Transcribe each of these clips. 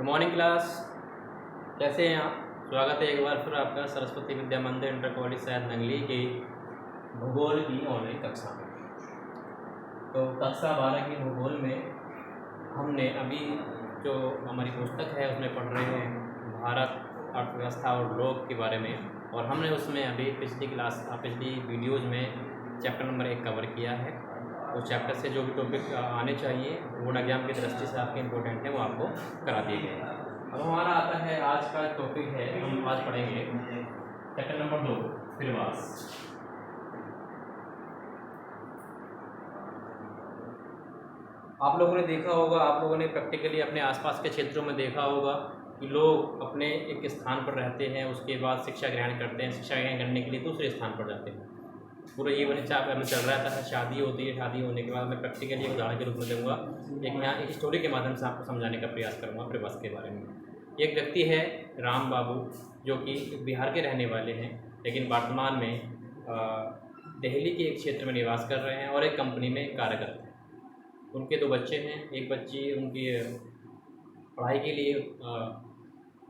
Good morning class. कैसे हैं आप? स्वागत है एक बार फिर आपका सरस्वती विद्या मंदिर इंटर कॉलेज शायद नंगली की भूगोल की ऑनलाइन कक्षा में। तो कक्षा 12 की भूगोल में हमने अभी जो हमारी पुस्तक है उसमें पढ़ रहे हैं भारत, अर्थव्यवस्था और लोग के बारे में। और हमने उसमें अभी पिछली वीडियोज़ में चैप्टर नंबर 1 कवर किया है। उस चैप्टर से जो भी टॉपिक आने चाहिए बोर्ड एग्जाम की दृष्टि से आपके इम्पोर्टेंट है वो आपको करा दिए गए हैं। अब हमारा आता है आज का टॉपिक है, हम आज पढ़ेंगे चैप्टर नंबर 2 प्रवास। आप लोगों ने देखा होगा, आप लोगों ने प्रैक्टिकली अपने आसपास के क्षेत्रों में देखा होगा कि लोग अपने एक स्थान पर रहते हैं, उसके बाद शिक्षा ग्रहण करते हैं, शिक्षा ग्रहण करने के लिए दूसरे स्थान पर जाते हैं। पूरा जीवन में चल रहा था, शादी होती है, शादी होने के बाद मैं प्रैक्टिकली एक उदाहरण के रूप में दूंगा, एक स्टोरी के माध्यम से आपको समझाने का प्रयास करूँगा प्रवास के बारे में। एक व्यक्ति है राम बाबू, जो कि बिहार के रहने वाले हैं, लेकिन वर्तमान में दिल्ली के एक क्षेत्र में निवास कर रहे हैं और एक कंपनी में कार्यरत हैं। उनके 2 बच्चे हैं। एक बच्ची उनकी पढ़ाई के लिए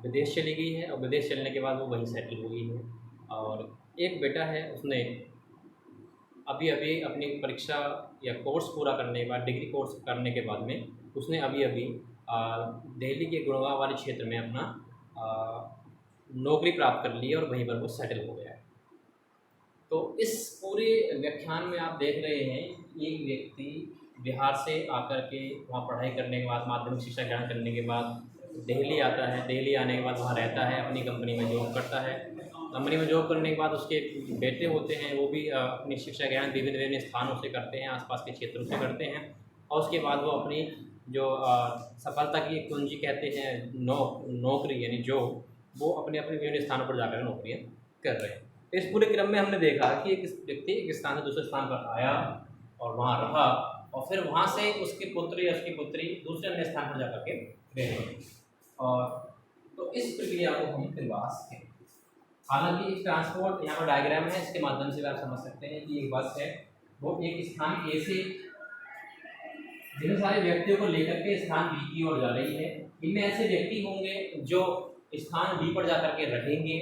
विदेश चली गई है और विदेश चलने के बाद वो वहीं सेटल हो गई है। और एक बेटा है, उसने अभी अपनी परीक्षा या कोर्स पूरा करने के बाद, डिग्री कोर्स करने के बाद में उसने अभी दिल्ली के गुड़गांव वाले क्षेत्र में अपना नौकरी प्राप्त कर ली है और वहीं पर वो सेटल हो गया है। तो इस पूरे व्याख्यान में आप देख रहे हैं एक व्यक्ति बिहार से आकर के वहाँ पढ़ाई करने के बाद, माध्यमिक शिक्षा ग्रहण करने के बाद दिल्ली आता है। दिल्ली आने के बाद वहाँ रहता है, अपनी कंपनी में जॉब करता है। कंपनी में जॉब करने के बाद उसके बेटे होते हैं, वो भी अपनी शिक्षा ग्रहण विभिन्न स्थानों से करते हैं, आसपास के क्षेत्रों से करते हैं। और उसके बाद वो अपनी जो सफलता की एक कुंजी कहते हैं नौकरी यानी जॉब, वो अपने विभिन्न स्थानों पर जाकर नौकरियाँ कर रहे हैं। तो इस पूरे क्रम में हमने देखा कि एक व्यक्ति एक स्थान से दूसरे स्थान पर आया और वहाँ रहा, और फिर वहाँ से उसके पुत्र या उसकी पुत्री दूसरे अन्य स्थान पर जाकर के रहे। और तो इस प्रक्रिया को हम प्रवास कहते हैं। हालांकि एक ट्रांसपोर्ट यहाँ पर डायग्राम है, इसके माध्यम से आप समझ सकते हैं कि एक बस है, वो एक स्थान ए से ढेर सारे व्यक्तियों को लेकर के स्थान बी की ओर जा रही है। इनमें ऐसे व्यक्ति होंगे जो स्थान बी पर जाकर के रहेंगे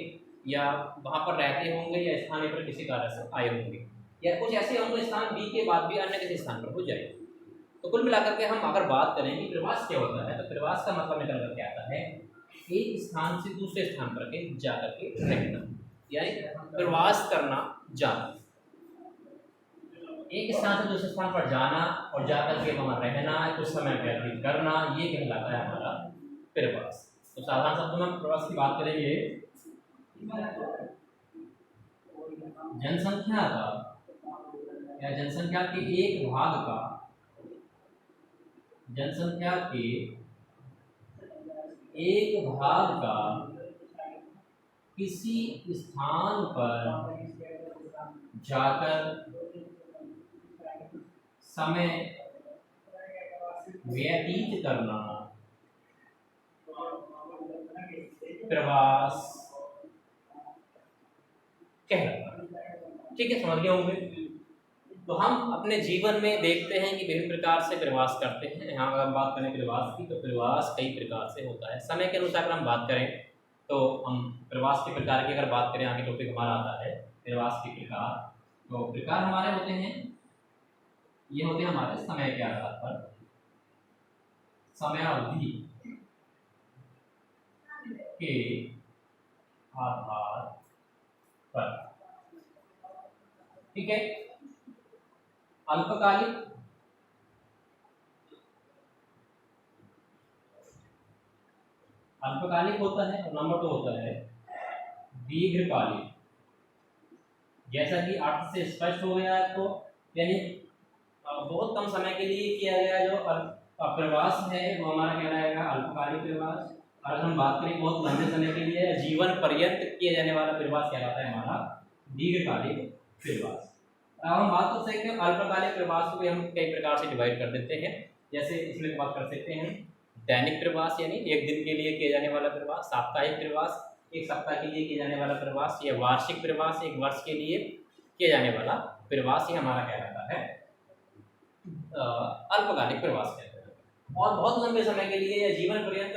या वहाँ पर रहते होंगे या स्थान ए पर किसी कारण से आए होंगे, या कुछ ऐसे होंगे स्थान बी के बाद भी अन्य किसी स्थान पर हो जाए। तो कुल मिलाकर के हम अगर बात करें कि प्रवास क्या होता है, तो प्रवास का मतलब निकल करके आता है एक स्थान से दूसरे स्थान पर के जाकर के रहना, यानी प्रवास करना, जाना। एक स्थान से दूसरे स्थान पर जाना और जाकर के वहाँ रहना, कुछ समय व्यतीत करना, ये कहलाता है हमारा प्रवास। तो साधारण शब्दों में प्रवास की बात करेंगे, जनसंख्या का या जनसंख्या के एक भाग का, जनसंख्या के एक भाग का किसी स्थान पर जाकर समय व्यतीत करना प्रवास कहलाता है। ठीक है, समझ गए होंगे। तो हम अपने जीवन में देखते हैं कि विभिन्न प्रकार से प्रवास करते हैं। यहाँ अगर हम बात करें प्रवास की, तो प्रवास कई प्रकार से होता है। समय के अनुसार अगर हम बात करें तो हम प्रवास के प्रकार की अगर बात करें, आगे टॉपिक हमारा आता है प्रवास के प्रकार। तो प्रकार हमारे होते हैं, ये होते हैं हमारे समय के आधार पर, समयावधि के आधार पर। ठीक है, अल्पकालिक, अल्पकालिक होता है और नंबर 2 होता है दीर्घकालिक। जैसा कि अर्थ से स्पष्ट हो गया आपको, यानी बहुत कम समय के लिए किया गया जो प्रवास है वो हमारा कहलाएगा अल्पकालिक प्रवास। अगर हम बात करें बहुत लंबे समय के लिए जीवन पर्यंत किए जाने वाला प्रवास कहलाता है हमारा दीर्घकालिक प्रवास। अब हम बात कर सकते हैं अल्पकालिक प्रवास को भी हम कई प्रकार से डिवाइड कर देते हैं। जैसे इसमें बात कर सकते हैं दैनिक प्रवास, यानी एक दिन के लिए किया जाने वाला प्रवास, साप्ताहिक प्रवास, एक सप्ताह के लिए किया जाने वाला प्रवास, या वार्षिक प्रवास, एक वर्ष के लिए किया जाने वाला प्रवास, ही हमारा कहलाता है अल्पकालिक प्रवास कहते हैं। और बहुत लंबे समय के लिए या जीवन पर्यंत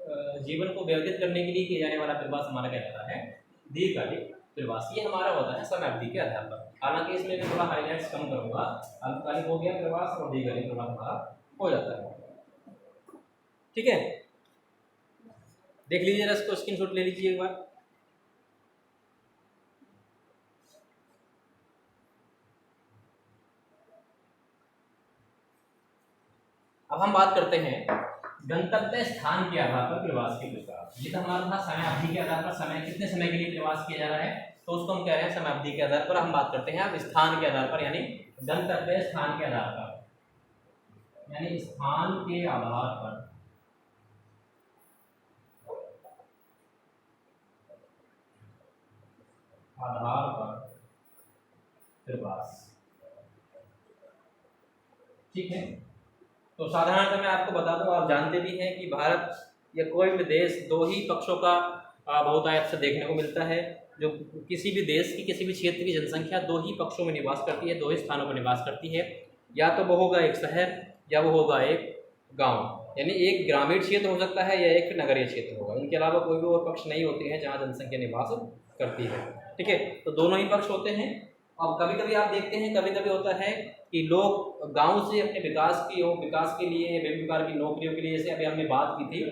जीवन को व्यतीत करने के लिए किया जाने वाला प्रवास हमारा क्या रहता है, दीर्घकालिक प्रवास। ये हमारा होता है समय अवधि के आधार पर। हालांकि इसमें मैं थोड़ा हाईलाइट्स कम करूंगा, अल्पकालिक हो गया प्रवास और दीर्घकालिक प्रवास हमारा हो जाता है। ठीक है, देख लीजिए जरा इसको, स्क्रीनशॉट ले लीजिए एक बार। अब हम बात करते हैं गंतव्य स्थान के आधार पर प्रवास के प्रकार। ये तो हमारा था समय अवधि के आधार पर, समय कितने समय के लिए प्रवास किया जा रहा है, तो उसको हम कह रहे हैं समय अवधि के आधार पर। हम बात करते हैं अब स्थान के आधार पर, यानी गंतव्य स्थान के आधार पर, यानी स्थान के आधार पर प्रवास। ठीक है, तो साधारणतः मैं आपको बता दूं, आप जानते भी हैं कि भारत या कोई भी देश दो ही पक्षों का बहुतायत से देखने को मिलता है। जो किसी भी देश की, किसी भी क्षेत्र की जनसंख्या दो ही पक्षों में निवास करती है, दो ही स्थानों पर निवास करती है। या तो वो होगा एक शहर या वो होगा एक गांव, यानी एक ग्रामीण क्षेत्र हो सकता है या एक नगरीय क्षेत्र होगा। इनके अलावा कोई भी और पक्ष नहीं होते हैं जहाँ जनसंख्या निवास करती है। ठीक है, तो दोनों ही पक्ष होते हैं। अब कभी कभी आप देखते हैं, कभी कभी होता है कि लोग गांव से अपने विकास के लिए विभिन्न प्रकार की नौकरियों के लिए, जैसे अभी हमने बात की थी,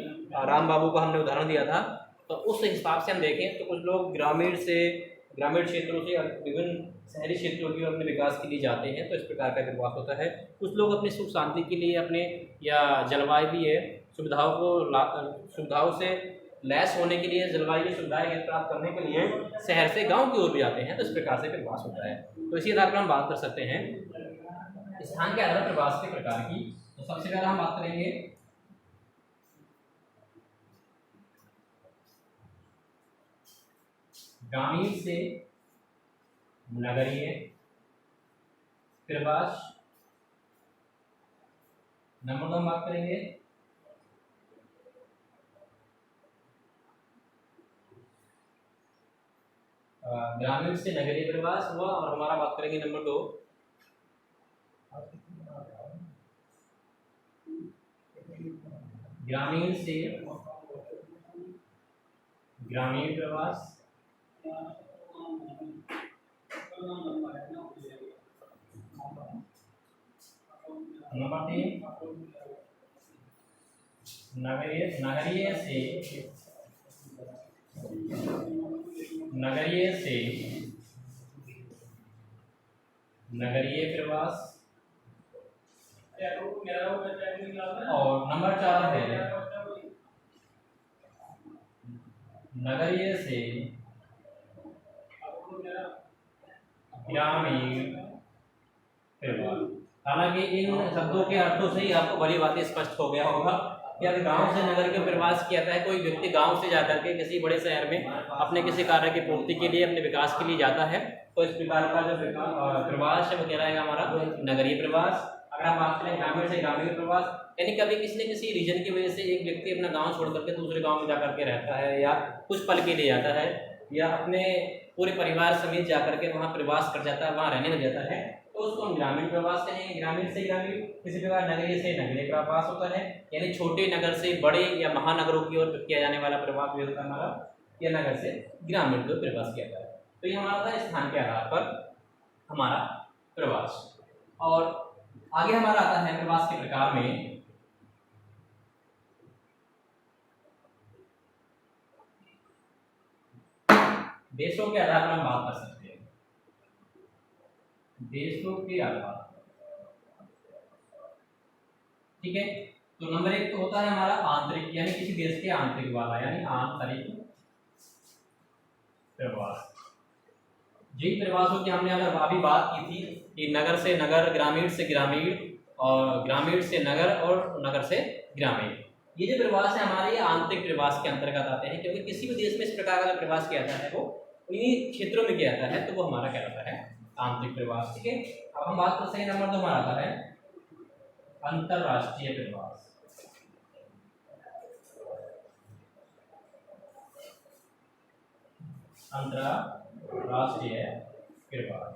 राम बाबू का हमने उदाहरण दिया था, तो उस हिसाब से हम देखें तो कुछ लोग ग्रामीण क्षेत्रों से विभिन्न शहरी क्षेत्रों की अपने विकास के लिए जाते हैं, तो इस प्रकार का विकास होता है। कुछ लोग अपनी सुख शांति के लिए, अपने या जलवायु सुविधाओं से लैस होने के लिए, जलवायु की सुविधाएं प्राप्त करने के लिए शहर से गांव की ओर भी जाते हैं, तो इस प्रकार से प्रवास होता है। तो इसी आधार पर हम बात कर सकते हैं स्थान के आधार पर प्रवास के प्रकार की। तो सबसे पहले हम बात करेंगे ग्रामीण से नगरीय प्रवास। नंबर 2 हम बात करेंगे ग्रामीण से नगरीय प्रवास हुआ, और हमारा बात करेंगे नंबर 2 ग्रामीण से ग्रामीण प्रवास। नंबर 3 नगरीय प्रवास। और नंबर 4 है नगरीय से ग्रामीण प्रवास। हालांकि इन शब्दों के अर्थों से ही आपको बड़ी बातें स्पष्ट हो गया होगा कि अगर गांव से नगर के प्रवास किया जाता है, कोई व्यक्ति गांव से जाकर के किसी बड़े शहर में अपने किसी कार्य की पूर्ति के लिए, अपने विकास के लिए जाता है, तो इस प्रकार का जो प्रवास है वो कह रहा है हमारा नगरीय प्रवास। अगर हम बात करें ग्रामीण से ग्रामीण प्रवास, यानी कभी किसी न किसी रीजन की वजह से एक व्यक्ति अपना गाँव छोड़ करके दूसरे गाँव में जाकर के रहता है, या कुछ पल के लिए जाता है, या अपने पूरे परिवार समेत जाकर के वहाँ प्रवास कर जाता है, वहाँ रहने लग जाता है, तो उसको हम ग्रामीण प्रवास कहेंगे। ग्रामीण से ग्रामीण। इसी प्रकार नगरीय से नगरीय प्रवास होता है, यानी छोटे नगर से बड़े या महानगरों की ओर किया जाने वाला प्रवास भी होता है हमारा, या नगर से ग्रामीण की ओर प्रवास किया जाता है। तो ये हमारा था स्थान के आधार पर हमारा प्रवास। और आगे हमारा आता है प्रवास के प्रकार में देशों के आधार पर हम बात कर सकते हैं। देशों के आधार, ठीक है। तो नंबर 1 तो होता है हमारा आंतरिक, यानी किसी देश के आंतरिक वाला, यानी आंतरिक प्रवास। जिन प्रवासों की हमने अगर अभी बात की थी कि नगर से नगर, ग्रामीण से ग्रामीण, और ग्रामीण से नगर, और नगर से ग्रामीण, ये जो प्रवास है हमारे, ये आंतरिक प्रवास के अंतर्गत आते हैं, क्योंकि किसी भी देश में इस प्रकार का प्रवास किया जाता है वो इन्हीं क्षेत्रों में किया जाता है, तो वो हमारा क्या रहता है, आंतरिक प्रवास। ठीक है, अब हम बात करते हैं नंबर 2 हमारा आता है अंतरराष्ट्रीय प्रवास। अंतरराष्ट्रीय प्रवास,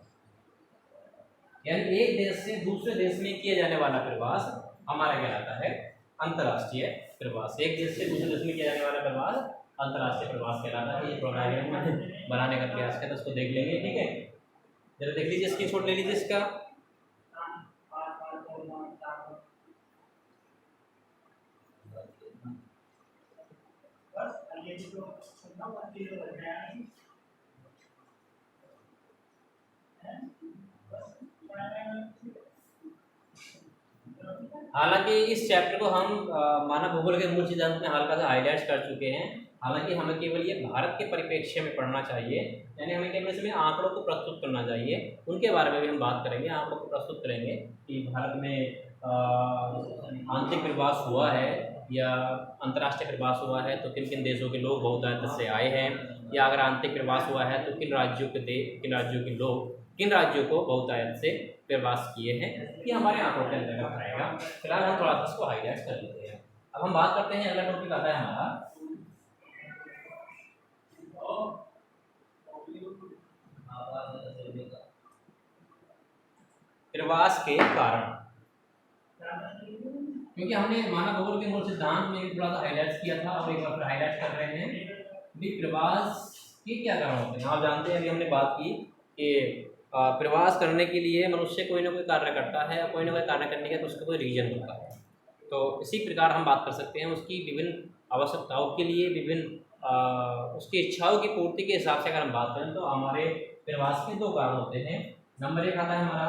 यानी एक देश से दूसरे देश में किया जाने वाला प्रवास हमारा कहलाता है अंतर्राष्ट्रीय प्रवास। एक देश से दूसरे देश में किया जाने वाला प्रवास अंतर्राष्ट्रीय प्रवास कहलाता है। ये प्रोग्राम बनाने का प्रयास किया तो उसको देख लेंगे, ठीक है। जरा देख लीजिए, स्क्रीनशॉट ले लीजिए इसका। हालांकि इस चैप्टर को हम मानव भूगोल के मूल सिद्धांत में हल्का सा हाईलाइट कर चुके हैं। हालांकि हमें केवल ये भारत के परिप्रेक्ष्य में पढ़ना चाहिए, यानी हमें केवल इसमें आंकड़ों को प्रस्तुत करना चाहिए। उनके बारे में भी हम बात करेंगे, आंकड़ों को प्रस्तुत करेंगे कि भारत में आंतरिक प्रवास हुआ है या अंतर्राष्ट्रीय प्रवास हुआ है तो किन किन देशों के लोग बहुतायत से आए हैं, या अगर आंतरिक प्रवास हुआ है तो किन राज्यों के लोग किन राज्यों को बहुतायत से प्रवास किए हैं, ये हमारे आंकड़ों के अंतर्गत आएगा। फिलहाल हम थोड़ा सा इसको हाईलाइट कर लेते हैं। अब हम बात करते हैं, अगला टॉपिक आता है हमारा प्रवास के कारण। क्योंकि हमने मानव भूगोल के मूल सिद्धांत में थोड़ा सा हाईलाइट किया था, अब एक बार हाईलाइट कर रहे हैं भी प्रवास के क्या कारण होते हैं। आप जानते हैं, अभी हमने बात की कि प्रवास करने के लिए मनुष्य कोई ना कोई कार्य करता है, कोई ना कोई कार्य करने का उसका कोई रीजन होता है। तो इसी प्रकार हम बात कर सकते हैं उसकी विभिन्न आवश्यकताओं के लिए, विभिन्न उसकी इच्छाओं की पूर्ति के हिसाब से अगर हम बात करें तो हमारे प्रवास के दो कारण होते हैं। नंबर एक आता है हमारा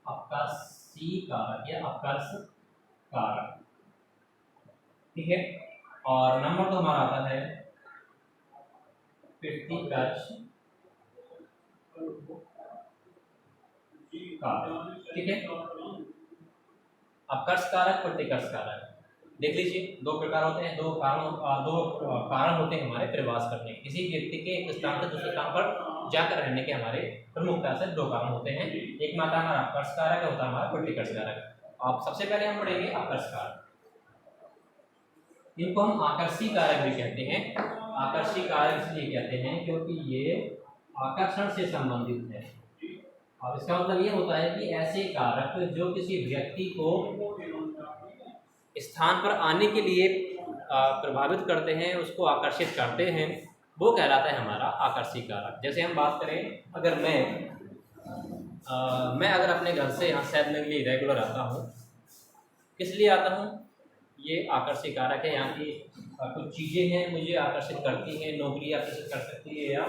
आकर्षी कारक या आकर्ष कारक, ठीक है। और नंबर दो हमारा आता है प्रतिकर्ष कारक, ठीक है। आकर्ष कारक, प्रतिकर्ष कारक, देख लीजिए दो प्रकार होते हैं, दो कारण होते हैं हमारे प्रवास करने के। किसी व्यक्ति के एक स्थान से दूसरे स्थान पर जाकर रहने के हमारे प्रमुखता से दो कारण होते हैं। एक में आता है हमारा आकर्ष कारक, होता है हमारा प्रतिकर्ष कारक। अब सबसे पहले हम पढ़ेंगे आकर्ष कारक। इनको हम आकर्षी कारक भी कहते हैं। आकर्षी कारक इसलिए कहते हैं क्योंकि ये आकर्षण से संबंधित है। अब इसका मतलब ये होता है कि ऐसे कारक जो किसी व्यक्ति को स्थान पर आने के लिए प्रभावित करते हैं, उसको आकर्षित करते हैं, वो कहलाता है हमारा आकर्षी कारक। जैसे हम बात करें, अगर मैं अगर अपने घर से यहाँ शहर में लिए रेगुलर आता हूँ, किस लिए आता हूँ, ये आकर्षी कारक है। यहाँ की कुछ चीज़ें हैं मुझे आकर्षित करती हैं, नौकरी आकर्षित कर सकती है, या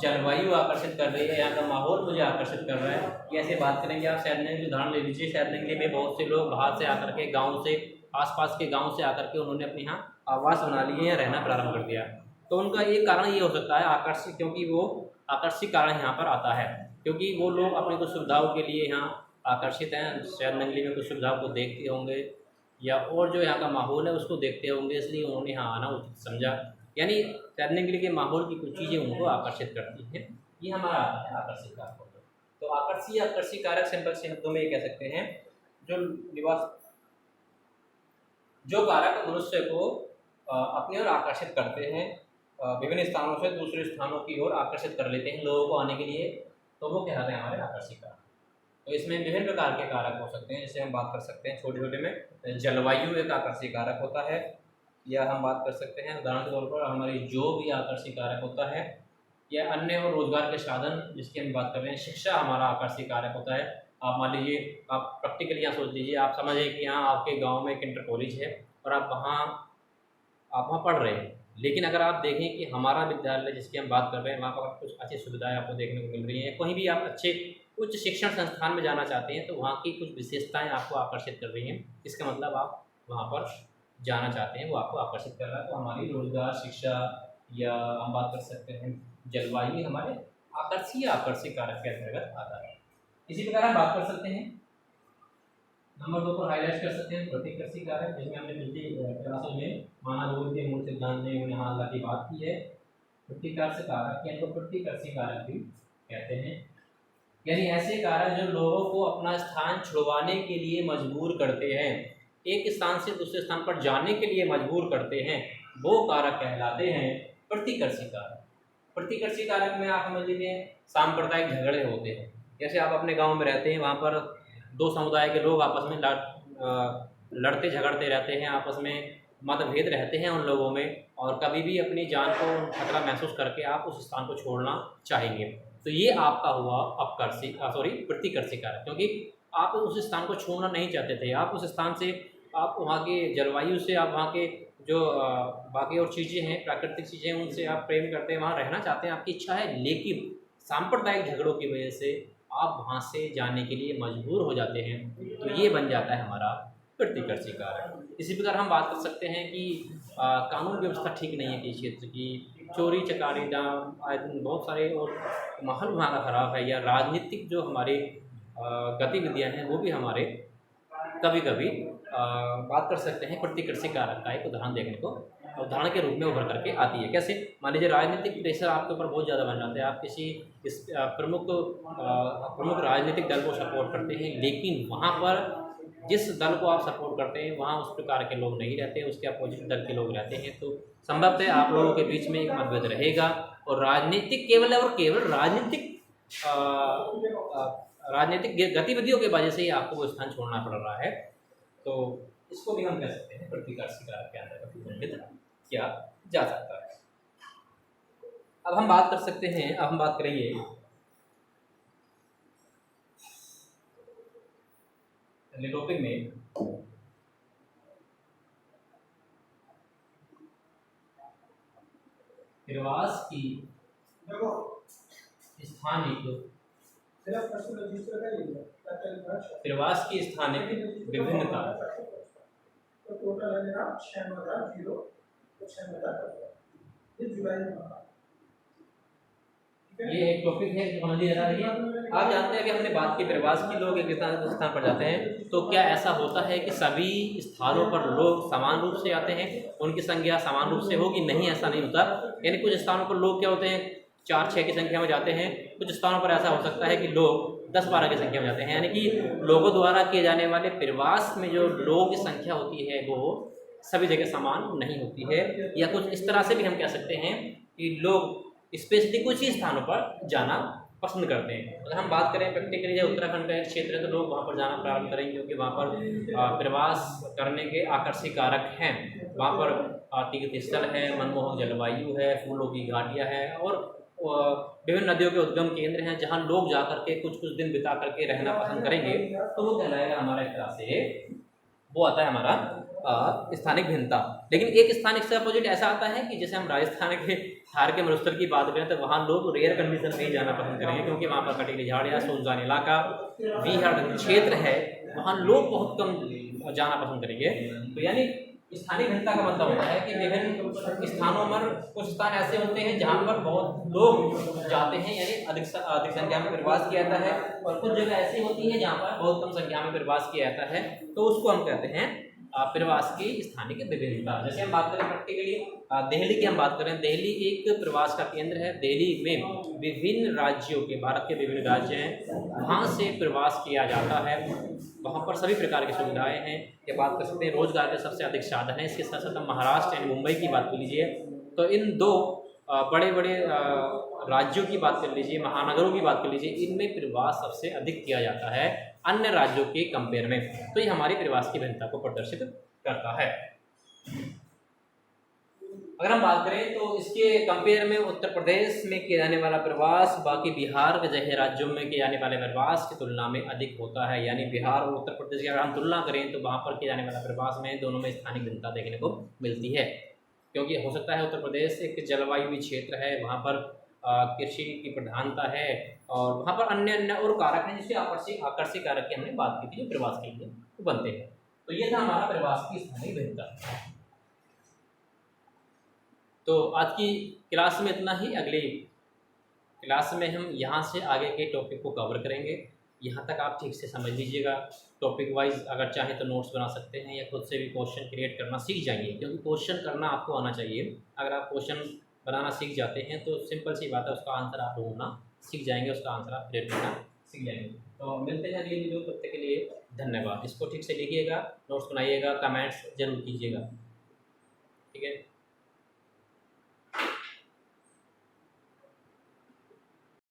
जलवायु आकर्षित कर रही है, यहाँ का माहौल मुझे आकर्षित कर रहा है। ये ऐसे बात करेंगे आप शहर की उदाहरण ले लीजिए। शहर में बहुत से लोग बाहर से आकर के, गाँव से, आसपास के गाँव से आकर के उन्होंने अपने यहाँ आवास बना लिए या रहना प्रारंभ कर दिया। तो उनका एक कारण ये हो सकता है आकर्षी, क्योंकि वो आकर्षी कारण यहाँ पर आता है, क्योंकि वो लोग अपनी कुछ सुविधाओं के लिए यहाँ आकर्षित हैं। शहर नगरी में कुछ सुविधाओं को देखते होंगे या और जो यहाँ का माहौल है उसको देखते होंगे, इसलिए उन्होंने यहाँ आना उचित समझा। यानी तैरने के लिए माहौल की कुछ चीज़ें उनको आकर्षित करती हैं। ये हमारा आता है आकर्षी कारक। तो आकर्षी कारक सिंपल शब्दों में ये कह सकते हैं जो कारक मनुष्य को अपनी ओर आकर्षित करते हैं, विभिन्न स्थानों से दूसरे स्थानों की ओर आकर्षित कर लेते हैं लोगों को आने के लिए, तो वो कहलाते हैं हमारे आकर्षी कारक। तो इसमें विभिन्न प्रकार के कारक हो सकते हैं, जैसे हम बात कर सकते हैं छोटे छोटे में जलवायु एक आकर्षी कारक होता है, या हम बात कर सकते हैं उदाहरण के तौर पर हमारी जॉब भी आकर्षी कारक होता है, या अन्य और रोजगार के साधन जिसकी हम बात कर रहे हैं, शिक्षा हमारा आकर्षी कारक होता है। आप मान लीजिए, आप प्रैक्टिकली यहाँ सोच लीजिए, आप समझिए कि यहाँ आपके गाँव में एक इंटर कॉलेज है और आप वहाँ पढ़ रहे हैं, लेकिन अगर आप देखें कि हमारा विद्यालय जिसकी हम बात कर रहे हैं वहाँ पर कुछ अच्छी सुविधाएं आपको देखने को मिल रही हैं, कहीं भी आप अच्छे उच्च शिक्षण संस्थान में जाना चाहते हैं तो वहाँ की कुछ विशेषताएं आपको आकर्षित कर रही हैं, इसका मतलब आप वहाँ पर जाना चाहते हैं, वो आपको आकर्षित कर रहा है। तो हमारी रोजगार, शिक्षा, या हम बात कर सकते हैं जलवायु हमारे आकर्षी कारक के अंतर्गत आता है। इसी प्रकार हम बात कर सकते हैं, नंबर 2 पर हाईलाइट कर सकते हैं प्रतिकर्षी कारक, जिसमें हमने पिछली क्लासों में मानव भूगोल के मूल सिद्धांत में यहाँ की बात की है। प्रतिकर्ष कारक या प्रतिकर्षी कारक भी कहते हैं, यानी ऐसे कारक जो लोगों को अपना स्थान छुड़वाने के लिए मजबूर करते हैं, एक स्थान से दूसरे स्थान पर जाने के लिए मजबूर करते हैं, वो कारक कहलाते हैं प्रतिकर्षी कारक। प्रतिकर्षी कारक में आप समझ लीजिए सांप्रदायिक झगड़े होते हैं। जैसे आप अपने गांव में रहते हैं, वहाँ पर दो समुदाय के लोग आपस में लड़ते झगड़ते रहते हैं, आपस में मतभेद रहते हैं उन लोगों में, और कभी भी अपनी जान को खतरा महसूस करके आप उस स्थान को छोड़ना चाहेंगे। तो ये आपका हुआ प्रतिकर्षी कारक, क्योंकि आप उस स्थान को छोड़ना नहीं चाहते थे। आप उस स्थान से, आप वहाँ के जलवायु से, आप वहाँ के जो बाकी और चीज़ें हैं, प्राकृतिक चीज़ें हैं, उनसे आप प्रेम करते हैं, वहाँ रहना चाहते हैं, आपकी इच्छा है, लेकिन सांप्रदायिक झगड़ों की वजह से आप वहाँ से जाने के लिए मजबूर हो जाते हैं। तो ये बन जाता है हमारा प्रतिकर्षी कारक। इसी प्रकार हम बात कर सकते हैं कि कानून व्यवस्था ठीक नहीं है किसी क्षेत्र की, चोरी चकारी बहुत सारे, और माहौल वहाँ का खराब है, या राजनीतिक जो हमारी गतिविधियाँ हैं वो भी हमारे कभी कभी बात कर सकते हैं प्रतिकर्षी कारक का एक उदाहरण के रूप में उभर करके आती है। कैसे? मान लीजिए राजनीतिक प्रेशर आपके ऊपर बहुत ज़्यादा बन जाता है, आप किसी प्रमुख राजनीतिक दल को सपोर्ट करते हैं, लेकिन वहाँ पर जिस दल को आप सपोर्ट करते हैं वहाँ उस प्रकार के लोग नहीं रहते, उसके अपोजिट दल के लोग रहते हैं, तो संभवतः आप लोगों के बीच में एक मतभेद रहेगा, और केवल राजनीतिक गतिविधियों की वजह से ही आपको वो स्थान छोड़ना पड़ रहा है। तो इसको भी हम कह सकते हैं प्रतिकर्षी कारक के अंदर प्रतिबंधित किया जा सकता है। अब हम बात करेंगे अगले टॉपिक में प्रवास की स्थानिक विभिन्नता। ये एक टॉपिक है, समझिए जरा। देखिए, आप जानते हैं कि हमने बात की प्रवास की, लोग एक स्थान पर जाते हैं, तो क्या ऐसा होता है कि सभी स्थानों पर लोग समान रूप से आते हैं, उनकी संख्या समान रूप से होगी? नहीं, ऐसा नहीं होता। यानी कुछ स्थानों पर लोग क्या होते हैं, 4-6 की संख्या में जाते हैं, कुछ स्थानों पर ऐसा हो सकता है कि लोग 10-12 की संख्या में जाते हैं। यानी कि लोगों द्वारा किए जाने वाले प्रवास में जो लोगों की संख्या होती है वो सभी जगह समान नहीं होती है। या कुछ इस तरह से भी हम कह सकते हैं कि लोग स्पेशली कुछ ही स्थानों पर जाना पसंद करते हैं। अगर हम बात करें प्रैक्टिकली, जो उत्तराखंड का एक क्षेत्र है, तो लोग वहाँ पर जाना प्रारंभ करेंगे, क्योंकि वहाँ पर प्रवास करने के आकर्षक कारक हैं। वहाँ पर तीर्थ स्थल है, मनमोहक जलवायु है, फूलों की घाटियाँ हैं, और विभिन्न नदियों के उद्गम केंद्र हैं, जहाँ लोग जा करके कुछ दिन बिता करके रहना पसंद करेंगे। तो वो कहलाएगा हमारा एक तरह से, वो आता है हमारा स्थानिक भिन्नता। लेकिन एक स्थानिक से अपोजिट ऐसा आता है कि जैसे हम राजस्थान के थार के मरुस्थल की बात करें, तो वहाँ लोग रेयर कंडीशन में ही जाना पसंद करेंगे, क्योंकि वहाँ पर कटीली झाड़ियाँ, सुनसान इलाका, बीहड़ क्षेत्र है, वहाँ लोग बहुत कम जाना पसंद करेंगे। तो यानी स्थानीय भिन्नता का मतलब होता है कि विभिन्न स्थानों पर कुछ स्थान ऐसे होते हैं जहाँ पर बहुत लोग जाते हैं, यानी अधिक संख्या में प्रवास किया जाता है, और कुछ जगह ऐसी होती है जहाँ पर बहुत कम संख्या में प्रवास किया जाता है, तो उसको हम कहते हैं प्रवास की स्थानिक विभिन्नता। जैसे हम बात करें प्रैक्टिकली दिल्ली की, हम बात करें, दिल्ली एक प्रवास का केंद्र है। दिल्ली में विभिन्न राज्यों के, भारत के विभिन्न राज्य हैं, वहाँ से प्रवास किया जाता है। वहाँ पर सभी प्रकार की सुविधाएं हैं। ये बात कर सकते हैं रोजगार के सबसे अधिक साधन है। इसके साथ साथ हम महाराष्ट्र यानी मुंबई की बात कर लीजिए, तो इन दो बड़े बड़े राज्यों की बात कर लीजिए, महानगरों की बात कर लीजिए, इनमें प्रवास सबसे अधिक किया जाता है अन्य राज्यों के कंपेयर में। तो ये हमारी प्रवास की भिन्नता को प्रदर्शित करता है। अगर हम बात करें तो इसके कंपेयर में उत्तर प्रदेश में किया जाने वाला प्रवास बाकी बिहार के जैसे राज्यों में किए जाने वाले प्रवास की तुलना में अधिक होता है। यानी बिहार और उत्तर प्रदेश की अगर हम तुलना करें तो वहाँ पर किए जाने वाला प्रवास में दोनों में स्थानिक भिन्नता देखने को मिलती है, क्योंकि हो सकता है उत्तर प्रदेश एक जलवायु क्षेत्र है, वहाँ पर कृषि की प्रधानता है, और वहाँ पर अन्य और कारक हैं जिसके आकर्षक कारक की हमने बात की थी जो प्रवास के लिए बनते हैं। तो ये था हमारा प्रवास की स्थानीय भिन्नता। तो आज की क्लास में इतना ही। अगली क्लास में हम यहाँ से आगे के टॉपिक को कवर करेंगे। यहाँ तक आप ठीक से समझ लीजिएगा। टॉपिक वाइज अगर चाहे तो नोट्स बना सकते हैं, या खुद से भी क्वेश्चन क्रिएट करना सीख जाएंगे, क्योंकि क्वेश्चन करना आपको आना चाहिए। अगर आप क्वेश्चन बनाना सीख जाते हैं तो सिंपल सी बात है, उसका आंसर आप ढूंढना सीख जाएंगे, उसका आंसर आप क्रिएट करना सीख जाएंगे। तो मिलते हैं अगली वीडियो, तब तक के लिए धन्यवाद। इसको ठीक से लिखिएगा, नोट्स बनाइएगा, कमेंट्स जरूर कीजिएगा, ठीक है।